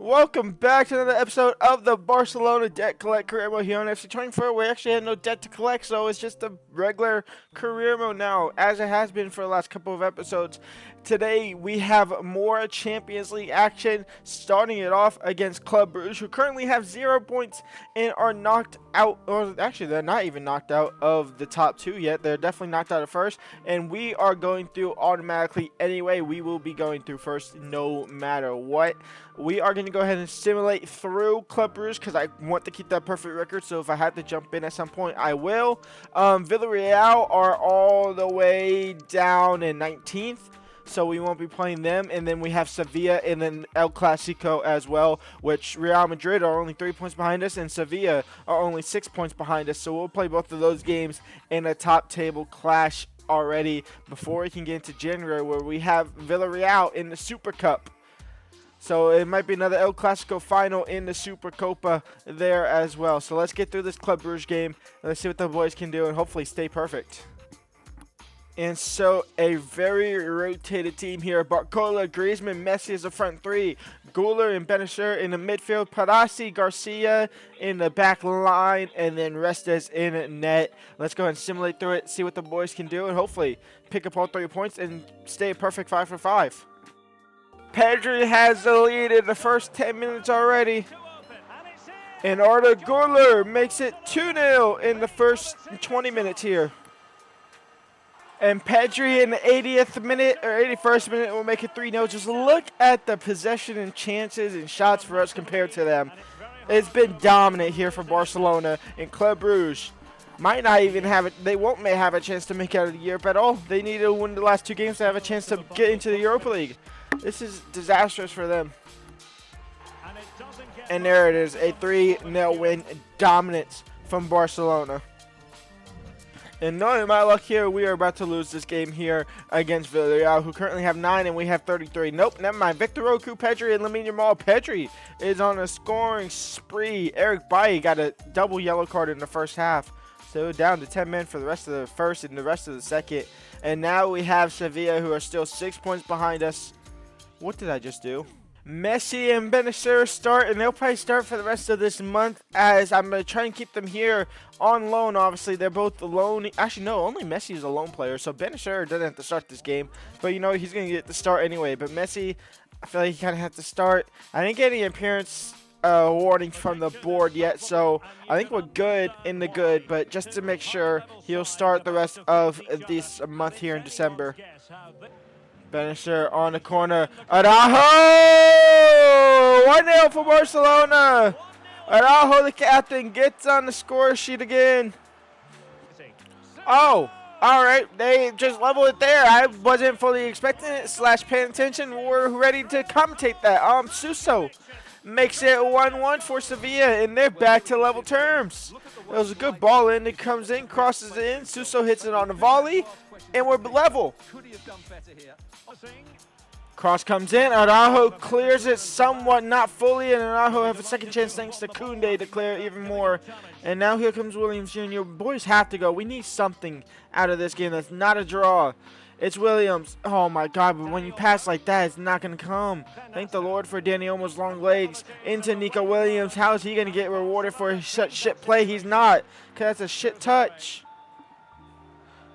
Welcome back to another episode of the Barcelona Debt Collect Career Mode here on FC24. We actually had no debt to collect, so it's just a regular career mode now, as it has been for the last couple of episodes. Today, we have more Champions League action, starting it off against Club Brugge, who currently have 0 points and are knocked out, or actually, they're not even knocked out of the top two yet. They're definitely knocked out at first, and we are going through automatically anyway. We will be going through first no matter what. We are going to go ahead and simulate through Club Brugge because I want to keep that perfect record. So if I have to jump in at some point, I will. Villarreal are all the way down in 19th. So we won't be playing them. And then we have Sevilla and then El Clasico as well, which Real Madrid are only 3 points behind us and Sevilla are only 6 points behind us. So we'll play both of those games in a top table clash already before we can get into January, where we have Villarreal in the Super Cup. So it might be another El Clasico final in the Supercopa there as well. So let's get through this Club Brugge game. Let's see what the boys can do and hopefully stay perfect. And so a very rotated team here. Barcola, Griezmann, Messi is the front three. Guler and Benacer in the midfield. Parasi, Garcia in the back line. And then Restes in net. Let's go ahead and simulate through it, see what the boys can do, and hopefully pick up all 3 points and stay a perfect 5 for 5. Pedri has the lead in the first 10 minutes already. And Arda Güler makes it 2-0 in the first 20 minutes here. And Pedri in the 80th minute or 81st minute will make it 3-0. Just look at the possession and chances and shots for us compared to them. It's been dominant here for Barcelona, and Club Brugge might not even have it. They won't have a chance to make it out of the Europe at all. They need to win the last 2 games to have a chance to get into the Europa League. This is disastrous for them. And there it is, a 3-0 win, dominance from Barcelona. And knowing my luck here, we are about to lose this game here against Villarreal, who currently have 9 and we have 33. Nope, never mind. Victor Roku, Pedri, and Lamine Yamal. Pedri is on a scoring spree. Eric Bailly got a double yellow card in the first half. So down to 10 men for the rest of the first and the rest of the second. And now we have Sevilla, who are still 6 points behind us. What did I just do? Messi and Benacer start, and they'll probably start for the rest of this month, as I'm going to try and keep them here on loan. Obviously, they're both loan. Actually, no, only Messi is a loan player, so Benacer doesn't have to start this game. But, you know, he's going to get the start anyway. But Messi, I feel like he kind of had to start. I didn't get any appearance warning from the board yet, so I think we're good in the good. But just to make sure, he'll start the rest of this month here in December. Benacer on the corner. Araujo! 1-0 for Barcelona. Araujo, the captain, gets on the score sheet again. Oh, all right. They just leveled it there. I wasn't fully expecting it / paying attention. We're ready to commentate that. Suso makes it 1-1 for Sevilla, and they're back to level terms. It was a good ball in. It comes in, crosses it in. Suso hits it on the volley, and we're level. Cross comes in. Araujo clears it somewhat, not fully, and Araujo have a second chance thanks to Koundé to clear it even more. And now here comes Williams Jr. Boys have to go. We need something out of this game that's not a draw. It's Williams. Oh my God, but when you pass like that, it's not going to come. Thank the Lord for Danny Olmo's long legs into Nico Williams. How is he going to get rewarded for his shit play? He's not, because that's a shit touch.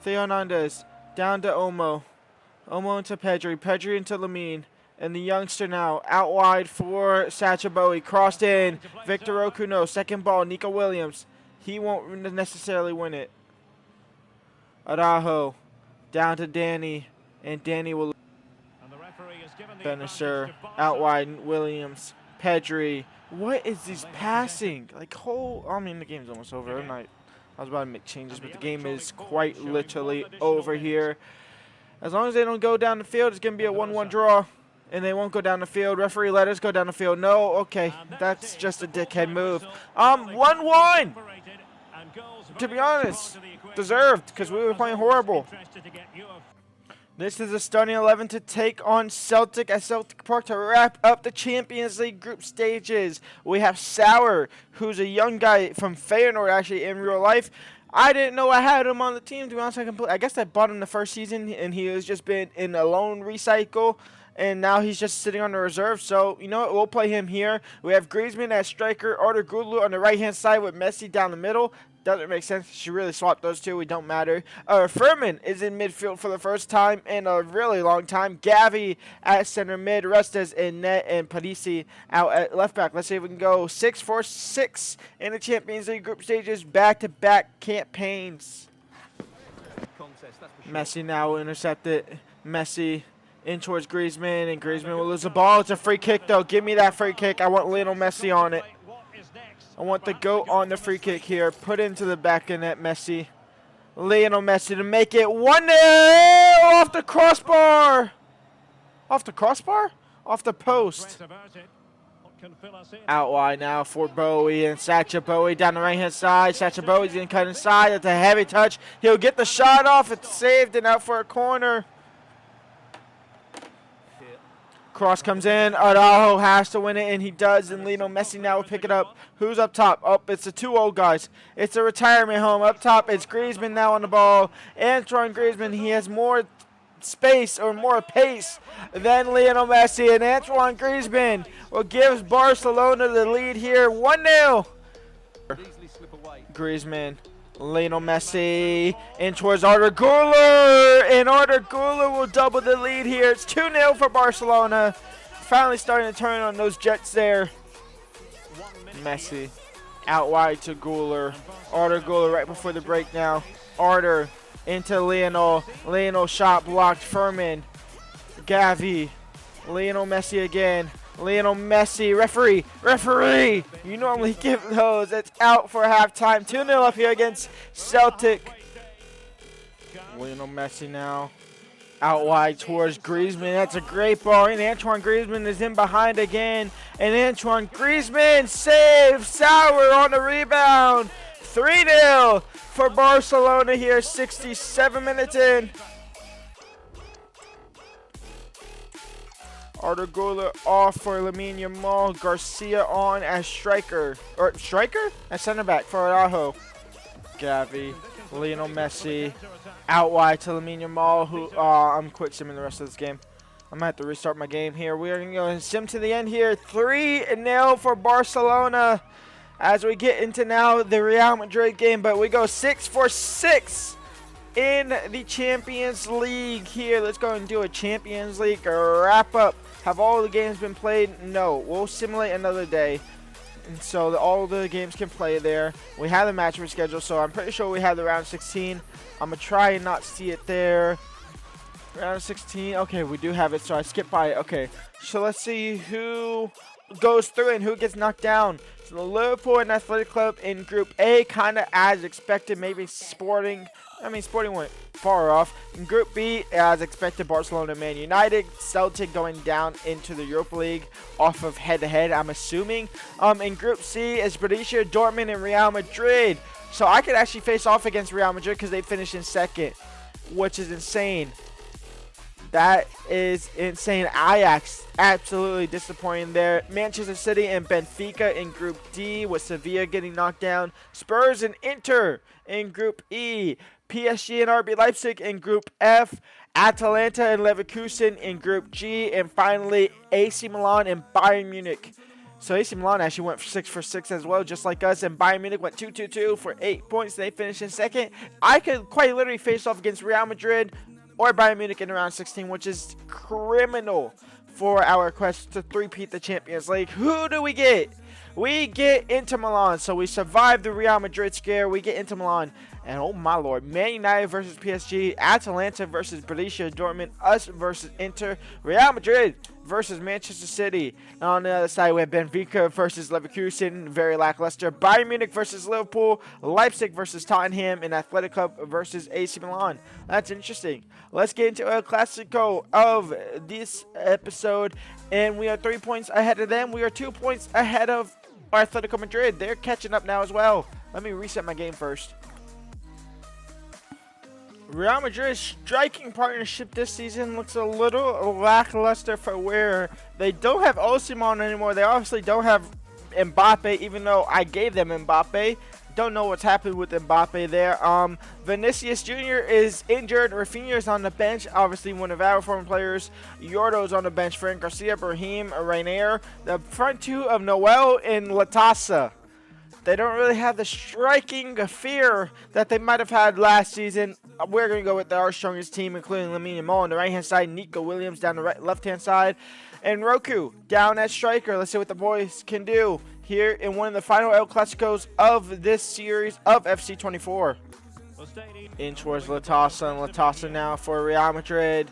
Theo Hernandez down to Olmo. Olmo into Pedri. Pedri into Lamine. And the youngster now out wide for Sacha Bowie. Crossed in. Victor Roku, no. Second ball, Nico Williams. He won't necessarily win it. Araujo down to Danny. And Danny will. Benacer out wide. Williams. Pedri. What is this passing? Like, I mean, the game's almost over. I was about to make changes, but the game is quite literally over here. As long as they don't go down the field, it's going to be a 1-1 draw. And they won't go down the field. Referee, let us go down the field. No, okay. That's just a dickhead move. 1-1. To be honest, deserved, because we were playing horrible. This is a starting 11 to take on Celtic at Celtic Park to wrap up the Champions League group stages. We have Sauer, who's a young guy from Feyenoord, actually, in real life. I didn't know I had him on the team, to be honest. I guess I bought him the first season, and he has just been in a loan recycle. and now he's just sitting on the reserve. So, you know what? We'll play him here. We have Griezmann as striker, Arda Güler on the right-hand side with Messi down the middle. Doesn't make sense. She really swapped those two. We don't matter. Furman is in midfield for the first time in a really long time. Gavi at center mid. Restes in net. And Parisi out at left back. Let's see if we can go 6-4-6 in the Champions League group stages. Back-to-back campaigns. Messi now will intercept it. Messi in towards Griezmann. And Griezmann will lose the ball. It's a free kick, though. Give me that free kick. I want Lionel Messi on it. I want the GOAT on the free kick here. Put into the back of net, Messi. Lionel Messi to make it 1-0 off the crossbar. Off the crossbar? Off the post. Out wide now for Bowie and Sacha Bowie down the right-hand side. Sacha Bowie's going to cut inside. It's a heavy touch. He'll get the shot off. It's saved and out for a corner. Cross comes in. Araujo has to win it, and he does. And Lionel Messi now will pick it up. Who's up top? Oh, it's the two old guys. It's a retirement home. Up top, it's Griezmann now on the ball. Antoine Griezmann, he has more space or more pace than Lionel Messi. And Antoine Griezmann will give Barcelona the lead here. 1-0. Griezmann. Lionel Messi in towards Arda Güler, and Arda Güler will double the lead here. It's 2-0 for Barcelona. Finally starting to turn on those Jets there. Messi out wide to Güler. Arda Güler right before the break now. Arda into Lionel. Lionel shot blocked. Furman. Gavi. Lionel Messi again. Lionel Messi, referee! You normally give those. It's out for halftime. 2-0 up here against Celtic. Lionel Messi now out wide towards Griezmann. That's a great ball. And Antoine Griezmann is in behind again. And Antoine Griezmann saves Sauer on the rebound. 3-0 for Barcelona here, 67 minutes in. Arda Güler off for Lamine Yamal. Garcia on as striker. Or striker? As center back for Araujo. Gavi. Lionel Messi. Out wide to Lamine Yamal. Who I'm quick simming the rest of this game. I'm going to have to restart my game here. We're going to go sim to the end here. 3-0 for Barcelona. As we get into now the Real Madrid game. But we go 6-4-6. In the Champions League here. Let's go and do a Champions League wrap up. Have all the games been played? No. We'll simulate another day. And so all the games can play there. We have the match reschedule, so I'm pretty sure we have the round 16. I'm going to try and not see it there. Round 16. Okay, we do have it, so I skipped by it. Okay, so let's see who goes through and who gets knocked down. So the Liverpool and Athletic Club in Group A, kind of as expected. Maybe Sporting went far off. In Group B, as expected, Barcelona and Man United. Celtic going down into the Europa League off of head-to-head, I'm assuming. In Group C is Borussia Dortmund and Real Madrid. So I could actually face off against Real Madrid because they finished in second, which is insane. That is insane. Ajax, absolutely disappointing there. Manchester City and Benfica in Group D with Sevilla getting knocked down. Spurs and Inter in Group E. PSG and RB Leipzig in Group F. Atalanta and Leverkusen in Group G. And finally, AC Milan and Bayern Munich. So AC Milan actually went 6-for-6 as well, just like us. And Bayern Munich went 2-2-2 for 8 points. They finished in second. I could quite literally face off against Real Madrid or Bayern Munich in round 16, which is criminal for our quest to three-peat the Champions League. Who do we get? We get Inter Milan. So we survived the Real Madrid scare. We get Inter Milan. And oh my lord, Man United versus PSG, Atalanta versus Borussia Dortmund, us versus Inter, Real Madrid versus Manchester City. Now on the other side, we have Benfica versus Leverkusen, very lackluster. Bayern Munich versus Liverpool, Leipzig versus Tottenham, and Athletic Club versus AC Milan. That's interesting. Let's get into a Classico of this episode. And we are 3 points ahead of them. We are 2 points ahead of Atletico Madrid. They're catching up now as well. Let me reset my game first. Real Madrid's striking partnership this season looks a little lackluster for where they don't have Osimhen anymore. They obviously don't have Mbappe, even though I gave them Mbappe. Don't know what's happened with Mbappe there. Vinicius Jr. is injured. Rafinha is on the bench, obviously one of our former players. Yordo's on the bench. Frank Garcia, Brahim, Rainier. The front two of Noel and Latasa. They don't really have the striking fear that they might have had last season. We're going to go with our strongest team, including Lamine Yamal on the right-hand side, Nico Williams down the left-hand side, and Roku down at striker. Let's see what the boys can do here in one of the final El Clásicos of this series of FC24. In towards Latasa, and Latasa now for Real Madrid.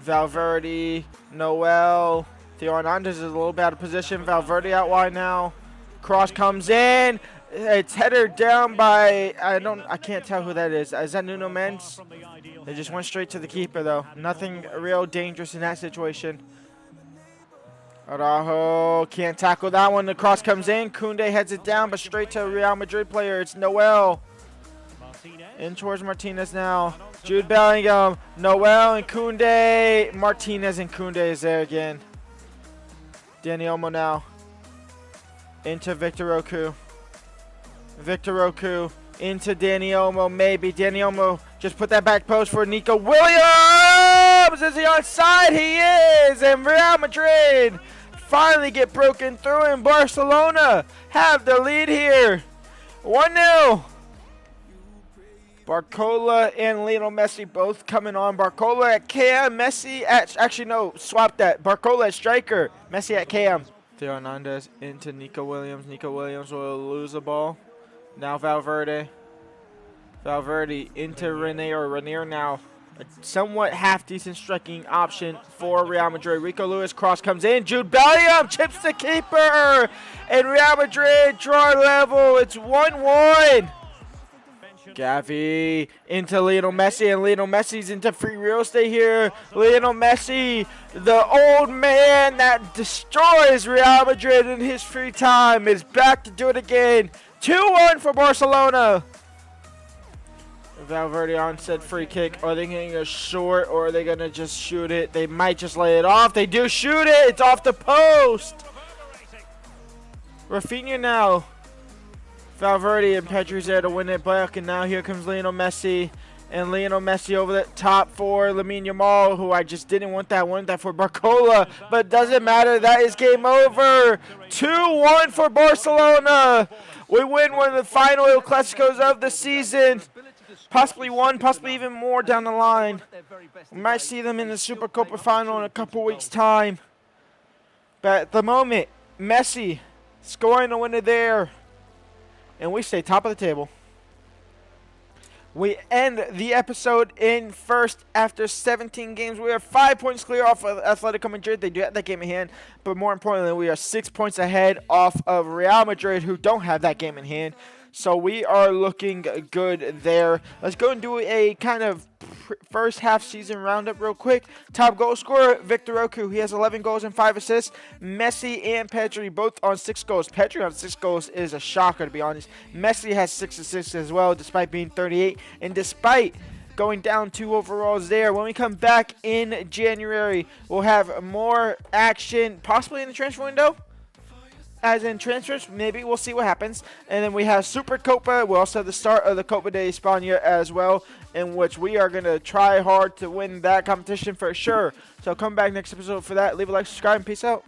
Valverde, Noel. Theo Hernandez is a little bit out of position. Valverde out wide now. Cross comes in. It's headed down by I can't tell who that is. Is that Nuno Mendes? They just went straight to the keeper though. Nothing real dangerous in that situation. Araujo can't tackle that one. The cross comes in. Koundé heads it down, but straight to a Real Madrid player. It's Noel. In towards Martinez now. Jude Bellingham, Noel and Koundé. Martinez and Koundé is there again. Dani Olmo now. Into Victor Roku. Victor Roku into Dani Olmo. Maybe Dani Olmo just put that back post for Nico Williams. Is he onside? He is. And Real Madrid finally get broken through, and Barcelona have the lead here. 1-0. Barcola and Lionel Messi both coming on. Barcola at cam, Messi at, actually no, swap that. Barcola at striker, Messi at cam. Theo Hernandez into Nico Williams. Nico Williams will lose the ball. Now Valverde. Valverde into Rainier now. A somewhat half-decent striking option for Real Madrid. Rico Lewis cross comes in. Jude Bellingham chips the keeper. And Real Madrid draw level. It's 1-1. Gavi into Lionel Messi, and Lionel Messi's into free real estate here. Lionel Messi, the old man that destroys Real Madrid in his free time, is back to do it again. 2-1 for Barcelona. Valverde on said free kick. Are they getting a short, or are they going to just shoot it? They might just lay it off. They do shoot it. It's off the post. Rafinha now. Valverde and Pedri's there to win it back, and now here comes Lionel Messi. And Lionel Messi over the top for Lamine Yamal, who I just didn't want that. Wanted that for Barcola, but doesn't matter. That is game over. 2-1 for Barcelona. We win one of the final El Clásicos of the season. Possibly one, possibly even more down the line. We might see them in the Supercopa final in a couple weeks' time. But at the moment, Messi scoring the winner there. And we stay top of the table. We end the episode in first after 17 games. We are 5 points clear off of Atletico Madrid. They do have that game in hand. But more importantly, we are 6 points ahead off of Real Madrid, who don't have that game in hand. So we are looking good there. Let's go and do a kind of first half season roundup real quick. Top goal scorer, Victor Roku. He has 11 goals and 5 assists. Messi and Pedri both on 6 goals. Pedri on 6 goals is a shocker, to be honest. Messi has 6 assists as well, despite being 38. And despite going down 2 overalls there. When we come back in January, we'll have more action, possibly in the transfer window. As in transfers, maybe we'll see what happens. And then we have Super Copa. We also have the start of the Copa de España as well, in which we are going to try hard to win that competition for sure. So come back next episode for that. Leave a like, subscribe, and peace out.